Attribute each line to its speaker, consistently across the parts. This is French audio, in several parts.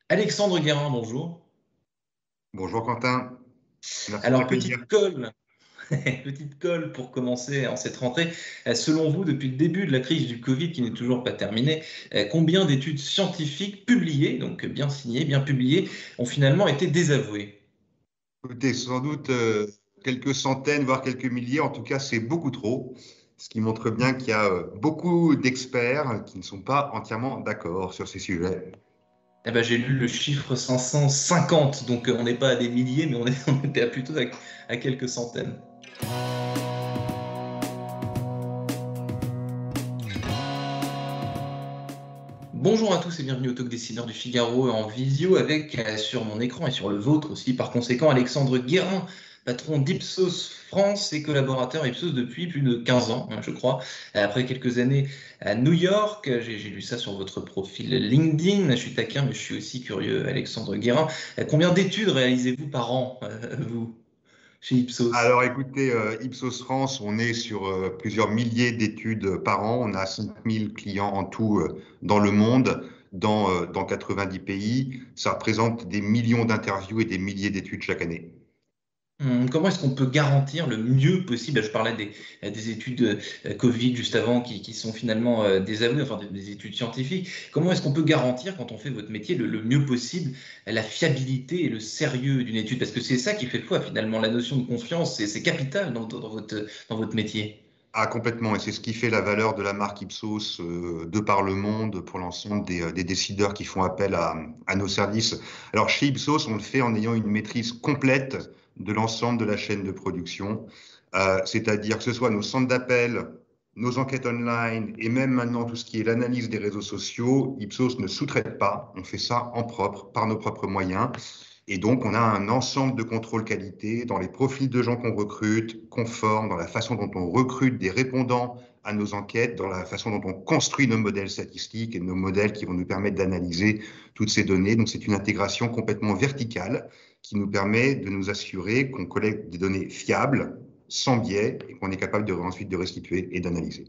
Speaker 1: Alexandre Guérin, bonjour.
Speaker 2: Bonjour Quentin, merci de
Speaker 1: Alors,
Speaker 2: m'accueillir.
Speaker 1: petite colle pour commencer en cette rentrée. Selon vous, depuis le début de la crise du Covid, qui n'est toujours pas terminée, combien d'études scientifiques publiées, donc bien signées, bien publiées, ont finalement été désavouées?
Speaker 2: Écoutez, sans doute quelques centaines, voire quelques milliers, en tout cas c'est beaucoup trop, ce qui montre bien qu'il y a beaucoup d'experts qui ne sont pas entièrement d'accord sur ces sujets.
Speaker 1: Eh ben, j'ai lu le chiffre 550, donc on n'est pas à des milliers, mais on était plutôt à quelques centaines. Bonjour à tous et bienvenue au Talk Dessineur du Figaro en visio avec sur mon écran et sur le vôtre aussi par conséquent Alexandre Guérin, patron d'Ipsos France et collaborateur Ipsos depuis plus de 15 ans, hein, je crois. Après quelques années à New York, j'ai lu ça sur votre profil LinkedIn. Je suis taquin mais je suis aussi curieux, Alexandre Guérin. Combien d'études réalisez-vous par an, vous, chez Ipsos?
Speaker 2: Alors écoutez, Ipsos France, on est sur plusieurs milliers d'études par an, on a 5000 clients en tout dans le monde, dans 90 pays, ça représente des millions d'interviews et des milliers d'études chaque année.
Speaker 1: Comment est-ce qu'on peut garantir le mieux possible? Je parlais des études Covid juste avant qui sont finalement désavouées, enfin des études scientifiques. Comment est-ce qu'on peut garantir, quand on fait votre métier, le mieux possible la fiabilité et le sérieux d'une étude? Parce que c'est ça qui fait foi finalement. La notion de confiance, c'est capital dans votre métier.
Speaker 2: Ah, complètement. Et c'est ce qui fait la valeur de la marque Ipsos de par le monde pour l'ensemble des décideurs qui font appel à nos services. Alors, chez Ipsos, on le fait en ayant une maîtrise complète de l'ensemble de la chaîne de production, c'est-à-dire que ce soit nos centres d'appel, nos enquêtes online et même maintenant tout ce qui est l'analyse des réseaux sociaux. Ipsos ne sous-traite pas. On fait ça en propre, par nos propres moyens. Et donc, on a un ensemble de contrôles qualité dans les profils de gens qu'on recrute, qu'on forme, dans la façon dont on recrute des répondants à nos enquêtes, dans la façon dont on construit nos modèles statistiques et nos modèles qui vont nous permettre d'analyser toutes ces données. Donc, c'est une intégration complètement verticale qui nous permet de nous assurer qu'on collecte des données fiables, sans biais, et qu'on est capable ensuite de restituer et d'analyser.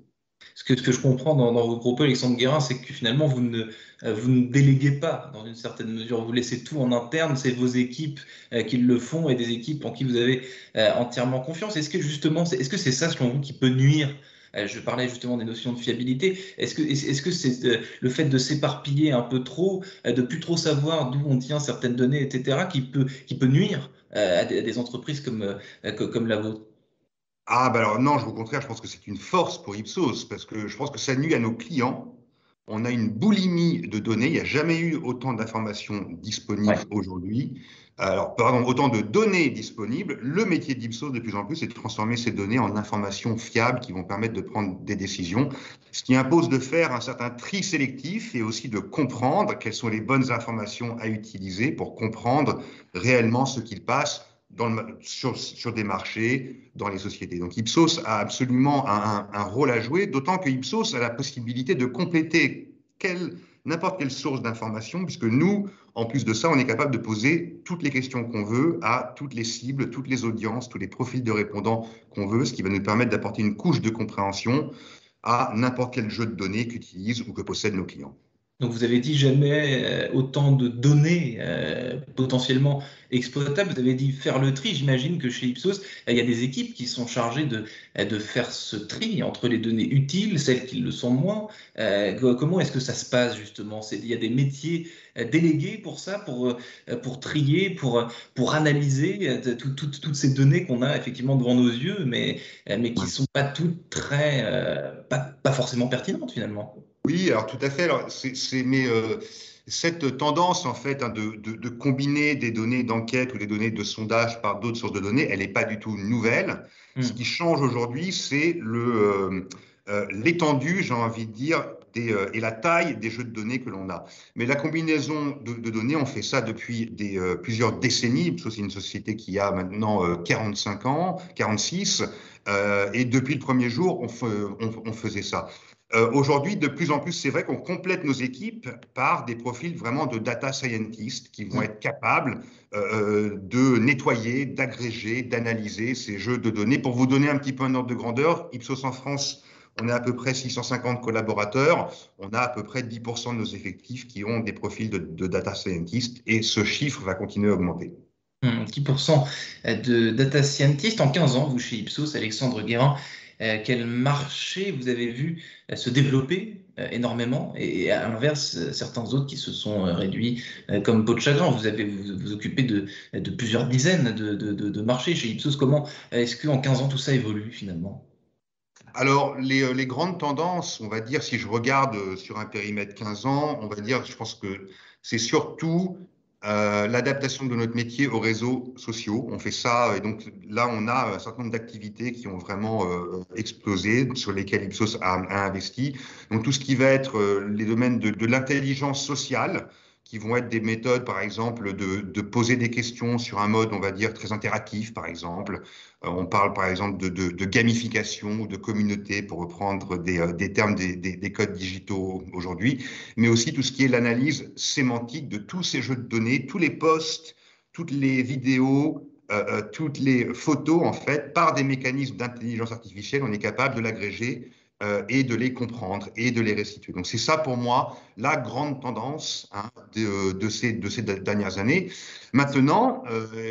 Speaker 1: Ce que je comprends dans vos propos, Alexandre Guérin, c'est que finalement, vous ne déléguez pas dans une certaine mesure. Vous laissez tout en interne, c'est vos équipes qui le font et des équipes en qui vous avez entièrement confiance. Est-ce que justement, est-ce que c'est ça, selon vous, qui peut nuire? Je parlais justement des notions de fiabilité. Est-ce que c'est le fait de s'éparpiller un peu trop, de plus trop savoir d'où on tient certaines données, etc., qui peut nuire à des entreprises comme la vôtre?
Speaker 2: Ah, bah alors non, au contraire, je pense que c'est une force pour Ipsos, parce que je pense que ça nuit à nos clients. On a une boulimie de données. Il n'y a jamais eu autant d'informations disponibles
Speaker 1: Ouais.
Speaker 2: aujourd'hui. Alors, pardon, autant de données disponibles. Le métier d'Ipsos, de plus en plus, c'est de transformer ces données en informations fiables qui vont permettre de prendre des décisions, ce qui impose de faire un certain tri sélectif et aussi de comprendre quelles sont les bonnes informations à utiliser pour comprendre réellement ce qu'il passe sur des marchés, dans les sociétés. Donc Ipsos a absolument un rôle à jouer, d'autant que Ipsos a la possibilité de compléter n'importe quelle source d'information, puisque nous, en plus de ça, on est capable de poser toutes les questions qu'on veut à toutes les cibles, toutes les audiences, tous les profils de répondants qu'on veut, ce qui va nous permettre d'apporter une couche de compréhension à n'importe quel jeu de données qu'utilisent ou que possèdent nos clients.
Speaker 1: Donc vous avez dit jamais autant de données potentiellement exploitables. Vous avez dit faire le tri. J'imagine que chez Ipsos, il y a des équipes qui sont chargées de faire ce tri entre les données utiles, celles qui le sont moins. Comment est-ce que ça se passe justement? Il y a des métiers délégués pour ça, pour trier, pour analyser toutes ces données qu'on a effectivement devant nos yeux, mais qui ne
Speaker 2: Ouais.
Speaker 1: sont pas toutes pas forcément pertinentes finalement.
Speaker 2: Oui, alors tout à fait. Alors, mais cette tendance, en fait, hein, de combiner des données d'enquête ou des données de sondage par d'autres sources de données, elle n'est pas du tout nouvelle. Ce qui
Speaker 1: Hmm.
Speaker 2: change aujourd'hui, c'est l'étendue, j'ai envie de dire, et la taille des jeux de données que l'on a. Mais la combinaison de données, on fait ça depuis plusieurs décennies, parce que c'est une société qui a maintenant 45 ans, 46, et depuis le premier jour, on faisait ça. Aujourd'hui, de plus en plus, c'est vrai qu'on complète nos équipes par des profils vraiment de data scientists qui vont être capables de nettoyer, d'agréger, d'analyser ces jeux de données. Pour vous donner un petit peu un ordre de grandeur, Ipsos en France, on est à peu près 650 collaborateurs, on a à peu près 10% de nos effectifs qui ont des profils de data scientist et ce chiffre va continuer à augmenter.
Speaker 1: 10% de data scientist en 15 ans, vous chez Ipsos, Alexandre Guérin. Quel marché vous avez vu se développer énormément et à l'inverse, certains autres qui se sont réduits comme peau de chagrin. Vous avez vous occupez de plusieurs dizaines de marchés chez Ipsos. Comment est-ce qu'en 15 ans tout ça évolue finalement?
Speaker 2: Alors, les grandes tendances, on va dire, si je regarde sur un périmètre 15 ans, on va dire, je pense que c'est surtout l'adaptation de notre métier aux réseaux sociaux. On fait ça, et donc là, on a un certain nombre d'activités qui ont vraiment explosé, sur lesquelles Ipsos a investi. Donc, tout ce qui va être les domaines de l'intelligence sociale, qui vont être des méthodes, par exemple, de poser des questions sur un mode, on va dire, très interactif, par exemple. On parle par exemple de gamification ou de communauté pour reprendre des termes des codes digitaux aujourd'hui, mais aussi tout ce qui est l'analyse sémantique de tous ces jeux de données, tous les posts, toutes les vidéos, toutes les photos en fait, par des mécanismes d'intelligence artificielle, on est capable de l'agréger et de les comprendre et de les restituer. Donc c'est ça pour moi la grande tendance de ces dernières années. Maintenant,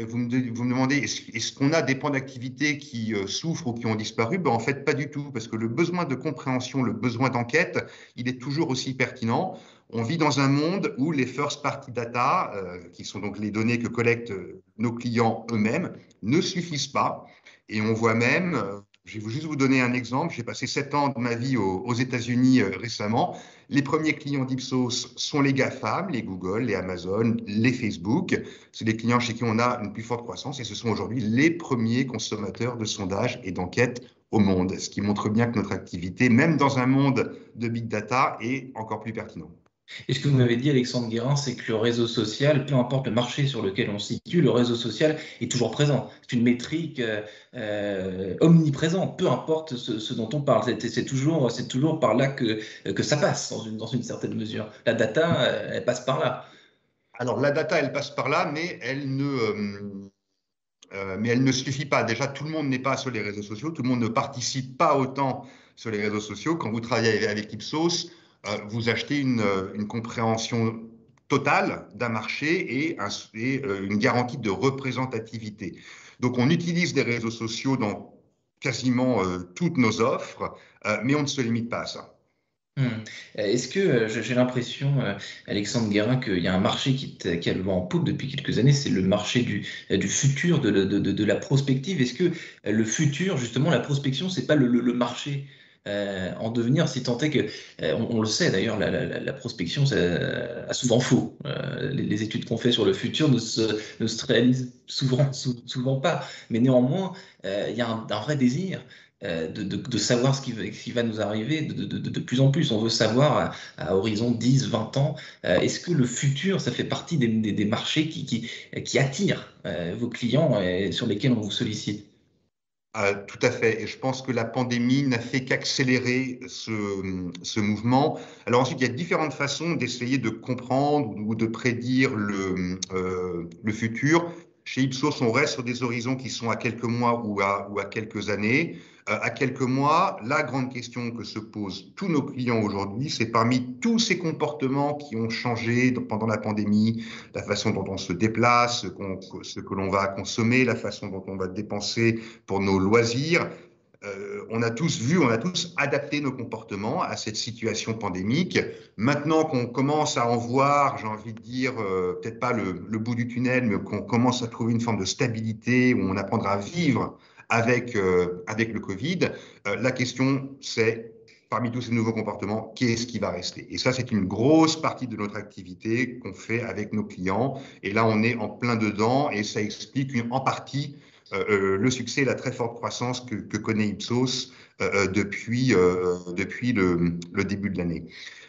Speaker 2: vous me demandez, est-ce qu'on a des pans d'activité qui souffrent ou qui ont disparu? Ben, en fait, pas du tout, parce que le besoin de compréhension, le besoin d'enquête, il est toujours aussi pertinent. On vit dans un monde où les first party data, qui sont donc les données que collectent nos clients eux-mêmes, ne suffisent pas. Et on voit même, je vais juste vous donner un exemple, j'ai passé 7 ans de ma vie aux États-Unis récemment. Les premiers clients d'Ipsos sont les GAFAM, les Google, les Amazon, les Facebook. C'est des clients chez qui on a une plus forte croissance et ce sont aujourd'hui les premiers consommateurs de sondages et d'enquêtes au monde, ce qui montre bien que notre activité, même dans un monde de big data, est encore plus pertinente.
Speaker 1: Et ce que vous m'avez dit, Alexandre Guérin, c'est que le réseau social, peu importe le marché sur lequel on se situe, le réseau social est toujours présent. C'est une métrique omniprésente, peu importe ce dont on parle. C'est toujours par là que ça passe, dans une certaine mesure. La data, elle passe par là.
Speaker 2: Alors, la data, elle passe par là, mais elle ne suffit pas. Déjà, tout le monde n'est pas sur les réseaux sociaux, tout le monde ne participe pas autant sur les réseaux sociaux. Quand vous travaillez avec Ipsos, vous achetez une compréhension totale d'un marché et une garantie de représentativité. Donc, on utilise des réseaux sociaux dans quasiment toutes nos offres, mais on ne se limite pas à ça.
Speaker 1: Est-ce que j'ai l'impression, Alexandre Guérin, qu'il y a un marché qui a le vent en poupe depuis quelques années, c'est le marché du futur, de la prospective. Est-ce que le futur, justement, la prospection, c'est pas le marché en devenir, si tant est que, on le sait d'ailleurs, la prospection ça, a souvent faux. Les études qu'on fait sur le futur ne se réalisent souvent pas. Mais néanmoins, il y a un vrai désir de savoir ce qui va nous arriver de plus en plus. On veut savoir à horizon 10, 20 ans, est-ce que le futur, ça fait partie des marchés qui attirent vos clients et sur lesquels on vous sollicite?
Speaker 2: Tout à fait. Et je pense que la pandémie n'a fait qu'accélérer ce mouvement. Alors ensuite, il y a différentes façons d'essayer de comprendre ou de prédire le futur. Chez Ipsos, on reste sur des horizons qui sont à quelques mois ou à quelques années. À quelques mois, la grande question que se posent tous nos clients aujourd'hui, c'est parmi tous ces comportements qui ont changé pendant la pandémie, la façon dont on se déplace, ce que l'on va consommer, la façon dont on va dépenser pour nos loisirs. On a tous vu, on a tous adapté nos comportements à cette situation pandémique. Maintenant qu'on commence à en voir, j'ai envie de dire, peut-être pas le bout du tunnel, mais qu'on commence à trouver une forme de stabilité où on apprendra à vivre avec le Covid, la question c'est, parmi tous ces nouveaux comportements, qu'est-ce qui va rester? Et ça, c'est une grosse partie de notre activité qu'on fait avec nos clients. Et là, on est en plein dedans et ça explique en partie le succès et la très forte croissance que connaît Ipsos depuis le début de l'année.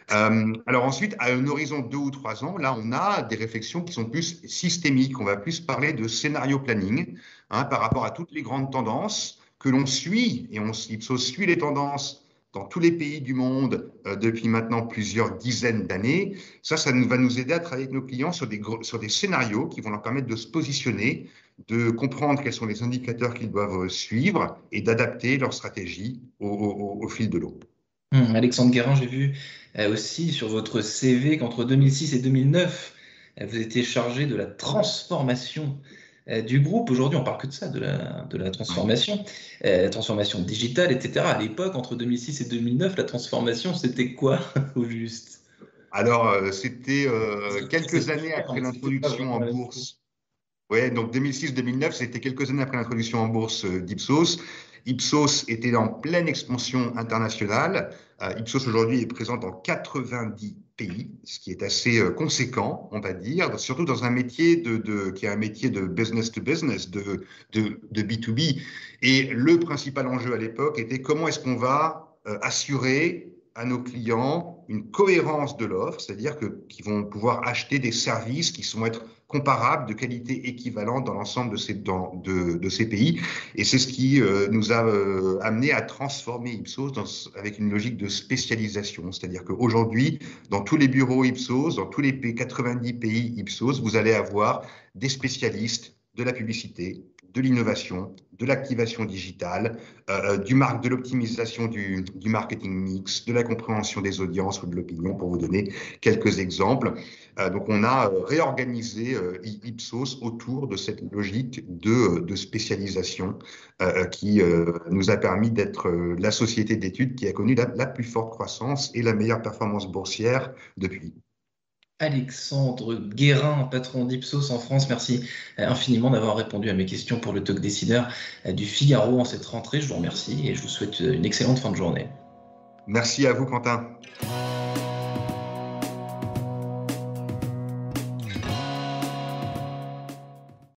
Speaker 2: Alors ensuite, à un horizon de 2 ou 3 ans, là, on a des réflexions qui sont plus systémiques. On va plus parler de scénario planning par rapport à toutes les grandes tendances que l'on suit, et Ipsos suit les tendances dans tous les pays du monde depuis maintenant plusieurs dizaines d'années. Ça va nous aider à travailler avec nos clients sur des scénarios qui vont leur permettre de se positionner, de comprendre quels sont les indicateurs qu'ils doivent suivre et d'adapter leur stratégie au fil de l'eau.
Speaker 1: Alexandre Guérin, j'ai vu aussi sur votre CV qu'entre 2006 et 2009, vous étiez chargé de la transformation du groupe. Aujourd'hui, on parle que de ça, de la transformation digitale, etc. À l'époque, entre 2006 et 2009, la transformation, c'était quoi au juste?
Speaker 2: Alors, c'était quelques
Speaker 1: C'est
Speaker 2: années
Speaker 1: clair,
Speaker 2: après
Speaker 1: mais c'était pas
Speaker 2: l'introduction
Speaker 1: vraiment
Speaker 2: en
Speaker 1: la même chose.
Speaker 2: bourse. Ouais, donc 2006-2009, c'était quelques années après l'introduction en bourse d'Ipsos. Ipsos était en pleine expansion internationale. Ipsos aujourd'hui est présent dans 90 pays, ce qui est assez conséquent, on va dire, surtout dans un métier qui est un métier de business to business, de B2B. Et le principal enjeu à l'époque était comment est-ce qu'on va assurer à nos clients une cohérence de l'offre, c'est-à-dire qu'ils vont pouvoir acheter des services qui vont être comparables, de qualité équivalente dans l'ensemble de ces pays. Et c'est ce qui nous a amené à transformer Ipsos avec une logique de spécialisation. C'est-à-dire qu'aujourd'hui, dans tous les bureaux Ipsos, dans tous les 90 pays Ipsos, vous allez avoir des spécialistes de la publicité, de l'innovation, de l'activation digitale, de l'optimisation du marketing mix, de la compréhension des audiences ou de l'opinion, pour vous donner quelques exemples. Donc, on a réorganisé Ipsos autour de cette logique de spécialisation qui nous a permis d'être la société d'études qui a connu la plus forte croissance et la meilleure performance boursière depuis.
Speaker 1: Alexandre Guérin, patron d'Ipsos en France, merci infiniment d'avoir répondu à mes questions pour le Talk Décideur du Figaro en cette rentrée. Je vous remercie et je vous souhaite une excellente fin de journée.
Speaker 2: Merci à vous, Quentin.